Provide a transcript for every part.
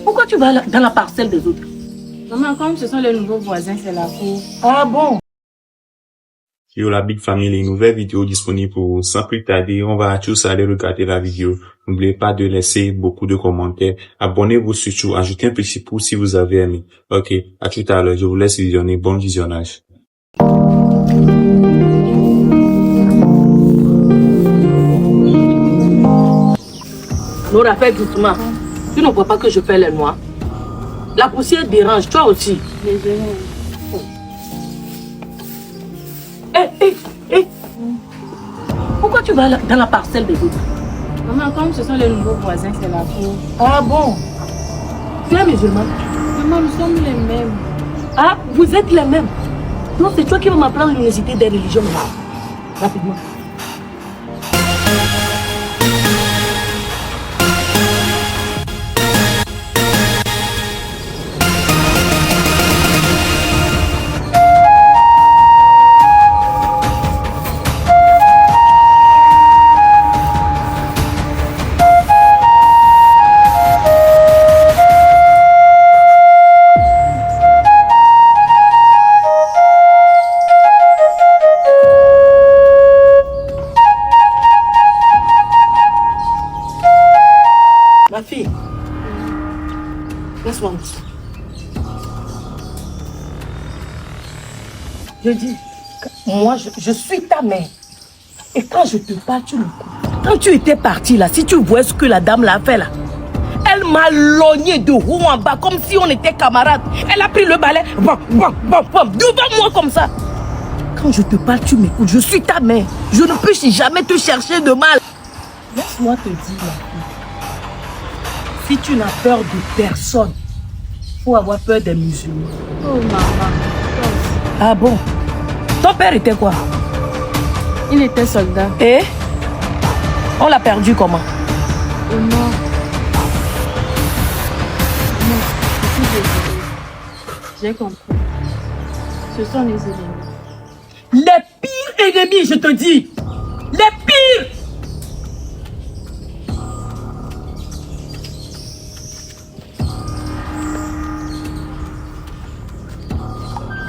Pourquoi tu vas dans la parcelle des autres? Maman, comme ce sont les nouveaux voisins, c'est la cour. Ah bon? Yo la Big Family, les nouvelles vidéos disponibles pour vous. Sans plus tarder, on va tous aller regarder la vidéo. N'oubliez pas de laisser beaucoup de commentaires. Abonnez-vous surtout, ajoutez un petit pouce si vous avez aimé. Ok, à tout à l'heure, je vous laisse visionner. Bon visionnage. Nora, fais doucement. Tu ne vois pas que je fais les noix? La poussière dérange, toi aussi. Pourquoi tu vas dans la parcelle des autres? Maman, comme ce sont les nouveaux voisins, c'est la cour. Ah bon? Tu es musulman? Maman, nous sommes les mêmes. Ah, vous êtes les mêmes? Non, c'est toi qui vas m'apprendre l'université des religions. Rapidement. Ma fille, laisse-moi. Je dis, moi, je suis ta mère. Et quand je te parle, tu me coupes. Quand tu étais partie là, si tu vois ce que la dame l'a fait là, elle m'a logné de haut en bas comme si on était camarades. Elle a pris le balai, bam, bam, bam, bam, devant moi comme ça. Quand je te parle, tu m'écoutes. Je suis ta mère. Je ne peux jamais te chercher de mal. Laisse-moi te dire, ma fille. Si tu n'as peur de personne, il faut avoir peur des musulmans. Oh maman. Ah bon? Ton père était quoi? Il était soldat. Et? On l'a perdu comment? Oh non. Non, je suis désolée. J'ai compris. Ce sont les ennemis. Les pires ennemis, je te dis! Les pires!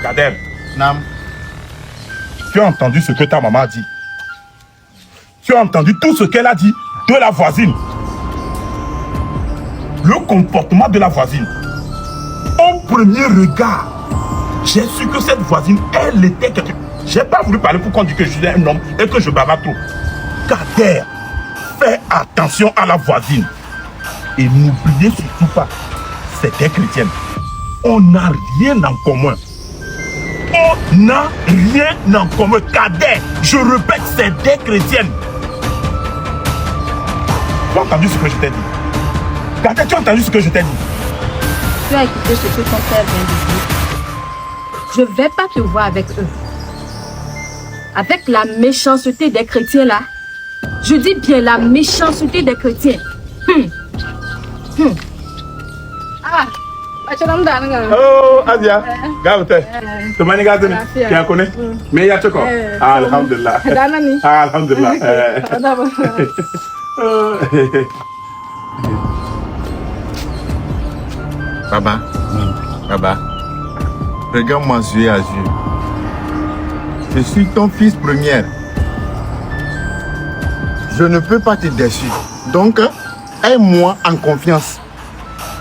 Kader, Nam, tu as entendu ce que ta maman a dit? Tu as entendu tout ce qu'elle a dit de la voisine? Le comportement de la voisine. Au premier regard, j'ai su que cette voisine, elle était quelqu'un. J'ai pas voulu parler pour qu'on dise que je suis un homme et que je bavard trop. Kader, fais attention à la voisine. Et n'oubliez surtout pas, c'était chrétienne. On n'a rien en commun. On n'a rien en commun. Kader, je répète, c'est des chrétiennes. Tu as entendu ce que je t'ai dit? Kader, tu as entendu ce que je t'ai dit? Tu as écouté ce que ton père vient de dire. Je ne vais pas te voir avec eux. Avec la méchanceté des chrétiens là. Je dis bien la méchanceté des chrétiens. Ah, Oh, Asia, Gaute, tu m'as dit que tu as connu? Mais il y a quoi? Alhamdulillah. Alhamdulillah. Baba, Baba, regarde-moi yeux à yeux. Je suis ton fils premier. Je ne peux pas te déçu. Donc, aie-moi en confiance.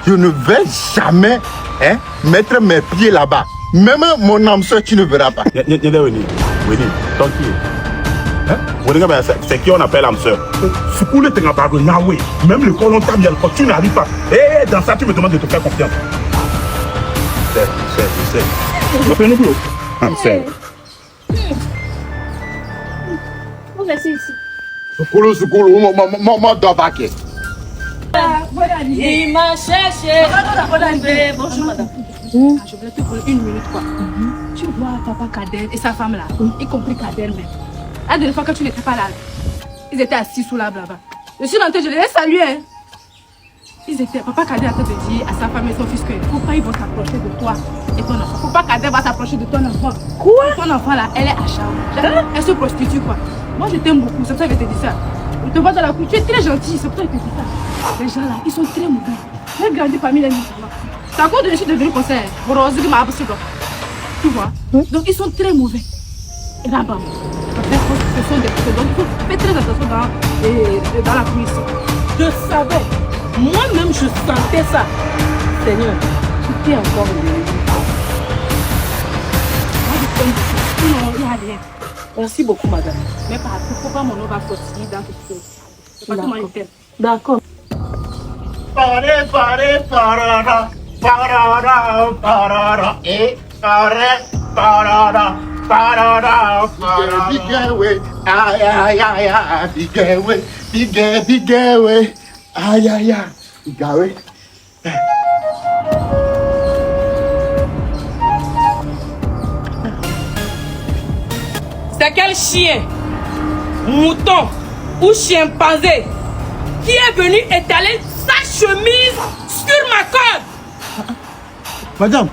Je ne vais jamais mettre mes pieds là-bas. Même mon âme soeur, tu ne verras pas. C'est qui on appelle âme sœur? C'est pour le tenir par oui. Même le colon t'a bien quand tu n'arrives pas. Et dans ça, tu me demandes de te faire confiance. C'est. Fais nous boulot. Âme sœur. On va ici. Soukolo, maman doit vaquer. Il m'a cherché. Bonjour madame. Je voulais te prendre une minute quoi. Tu vois papa Kader et sa femme là, y compris Kader même. La dernière fois que tu n'étais pas là, ils étaient assis sous l'arbre là-bas. Je suis rentrée, je les ai salués. Hein. Ils étaient, papa Kader a dit à sa femme et son fils que faut pas ils vont s'approcher de toi et ton enfant. Faut pas Kader va s'approcher de ton enfant. Quoi? Ton enfant là, elle est à Chao. Elle se prostitue quoi. Moi je t'aime beaucoup, c'est pour ça que je te dis ça. On te voit dans la cour, tu es très gentil, c'est pour ça que je te dis ça. Les gens là, ils sont très mauvais. J'ai grandi parmi les musulmans. C'est à cause de je suis devenu conseiller. Tu vois? Donc ils sont très mauvais. Et là-bas, ce sont des personnes. Donc il faut faire très attention dans la cour ici. Je savais. Moi-même, je sentais ça. Seigneur, tu t'es encore élevé. Non, il y a rien. Merci beaucoup, madame. Mais par contre, il ne faut pas mon nom va sortir dans quelque chose. C'est pas comment il fait. D'accord. Parara, et parara. Big way, aïe, big way, aïe, big way. C'est quel chien, mouton ou chimpanzé qui est venu étaler sa chemise sur ma corde? Madame,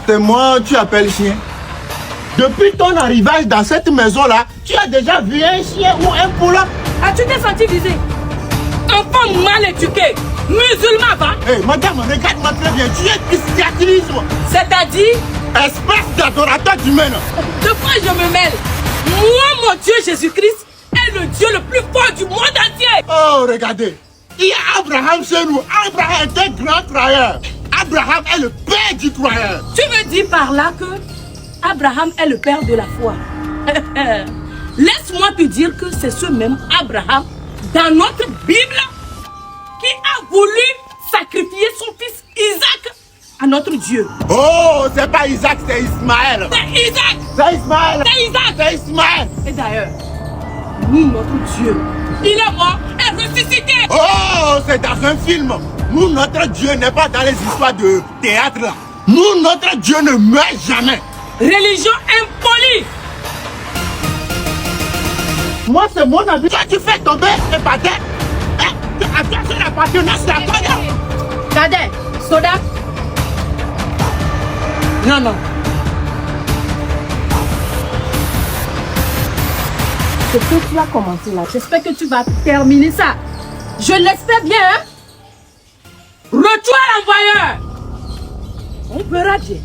c'est moi tu appelles chien. Depuis ton arrivage dans cette maison-là, tu as déjà vu un chien ou un poulain? As-tu t'es senti visé? Enfant mal éduqué, musulman, va? Hey, madame, regarde-moi très bien, tu es christianisme. C'est-à-dire? Espèce d'adorateur d'humain. De quoi je me mêle? Moi, mon Dieu Jésus-Christ est le Dieu le plus fort du monde entier. Oh, regardez. Il y a Abraham chez nous. Abraham est un grand croyeur. Abraham est le père du croyeur. Tu veux dire par là que Abraham est le père de la foi? Laisse-moi te dire que c'est ce même Abraham dans notre Bible qui a voulu sacrifier son fils Isaac à notre Dieu. Oh, c'est pas Isaac, c'est Ismaël. C'est Isaac. C'est Ismaël. C'est Isaac. C'est Ismaël. Et d'ailleurs, nous, notre Dieu, il est mort et ressuscité. Oh, c'est dans un film. Nous, notre Dieu n'est pas dans les histoires de théâtre là. Nous, notre Dieu ne meurt jamais. Religion impolie. Moi, c'est mon avis. Toi, tu fais tomber les patins. Attention, la patience, c'est la coda. Cadet, soda. Non. Ce que tu as commencé là, j'espère que tu vas terminer ça. Je l'espère bien. Hein? Retour à l'envoyeur. On verra bien.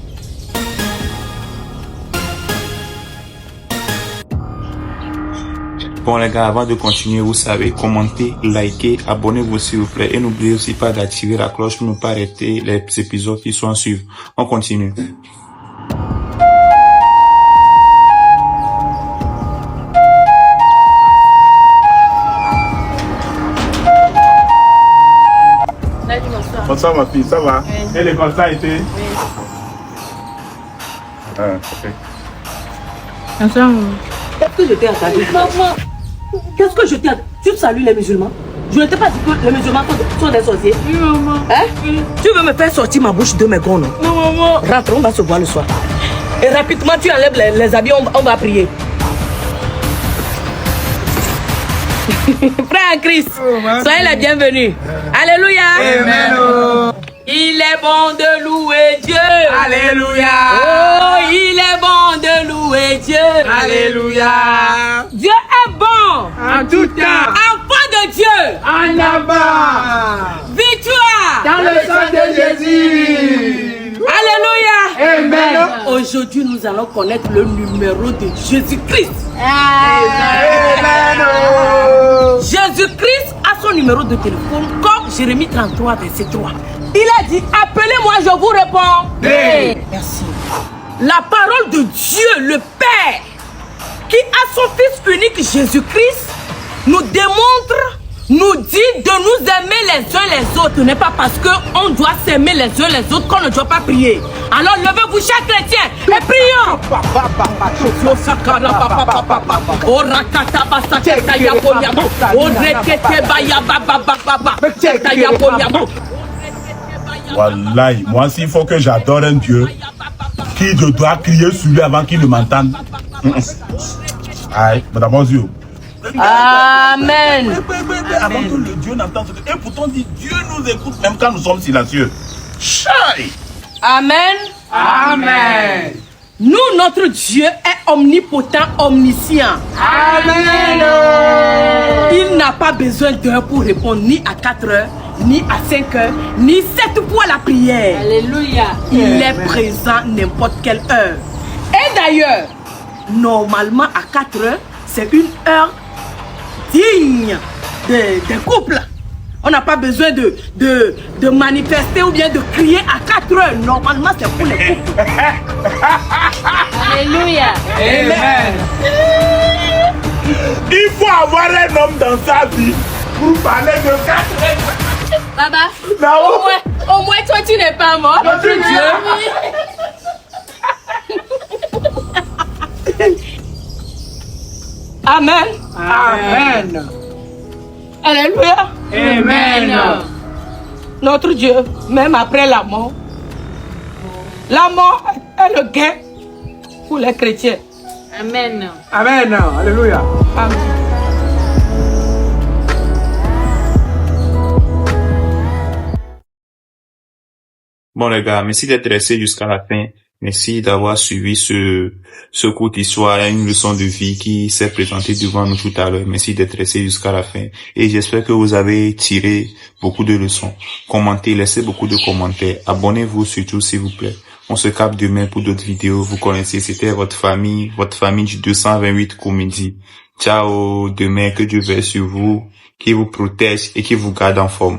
Bon les gars, avant de continuer, vous savez, commentez, likez, abonnez-vous s'il vous plaît et n'oubliez aussi pas d'activer la cloche pour ne pas arrêter les épisodes qui sont à suivre. On continue. Bonsoir ma fille, ça va? Oui. Et l'école ça a été? Oui. Ah, ok. Qu'est-ce que je t'ai entendu? Maman, qu'est-ce que je t'ai entendu? Tu salues les musulmans? Je ne t'ai pas dit que les musulmans sont des sorciers. Oui, maman. Hein? Oui. Tu veux me faire sortir ma bouche de mes gros, non? Non, maman. Rentre, on va se voir le soir. Et rapidement, tu enlèves les habits, on va prier. Frère Christ, soyez les bienvenus. Alléluia. Amen. Il est bon de louer Dieu. Alléluia. Oh, il est bon de louer Dieu. Alléluia. Dieu est bon. En tout temps. Enfant de Dieu. En avant. Victoire. Dans le sang de Jésus. Alléluia. Amen. Aujourd'hui, nous allons connaître le numéro de Jésus-Christ. Amen. Jésus-Christ a son numéro de téléphone comme Jérémie 33, verset 3. Il a dit, appelez-moi, je vous réponds. Merci. La parole de Dieu, le Père, qui a son Fils unique Jésus-Christ, nous démontre, nous dit de nous aimer les uns les autres. Ce n'est pas parce qu'on doit s'aimer les uns les autres qu'on ne doit pas prier. Alors levez-vous, chers chrétiens, et prions. Wallahi, moi aussi il faut que j'adore un Dieu qui je dois crier sur lui avant qu'il ne m'entende. Aïe, madame Ozio. Amen. Avant que le Dieu n'entende. Et pourtant dit Dieu nous écoute même quand nous sommes silencieux. Chai. Amen. Amen. Nous, notre Dieu est omnipotent, omniscient. Amen. Il n'a pas besoin d'heures pour répondre ni à 4 heures, ni à 5 heures, ni 7 fois la prière. Alléluia. Il est présent n'importe quelle heure. Et d'ailleurs, normalement à 4 heures, c'est une heure digne des couples. On n'a pas besoin de manifester ou bien de crier à 4 heures. Normalement, c'est pour les couples. Alléluia. Amen. Il faut avoir un homme dans sa vie pour parler de 4 heures. Baba, Non. au moins toi tu n'es pas mort. Notre Dieu. Amen. Amen. Alléluia. Amen. Notre Dieu, même après la mort est le gain pour les chrétiens. Amen. Amen. Alléluia. Amen. Bon les gars, merci d'être restés jusqu'à la fin. Merci d'avoir suivi ce cours d'histoire, une leçon de vie qui s'est présentée devant nous tout à l'heure. Merci d'être restés jusqu'à la fin. Et j'espère que vous avez tiré beaucoup de leçons. Commentez, laissez beaucoup de commentaires. Abonnez-vous surtout s'il vous plaît. On se capte demain pour d'autres vidéos. Vous connaissez, c'était votre famille du 228 Comédie. Ciao, demain, que Dieu veille sur vous, qui vous protège et qui vous garde en forme.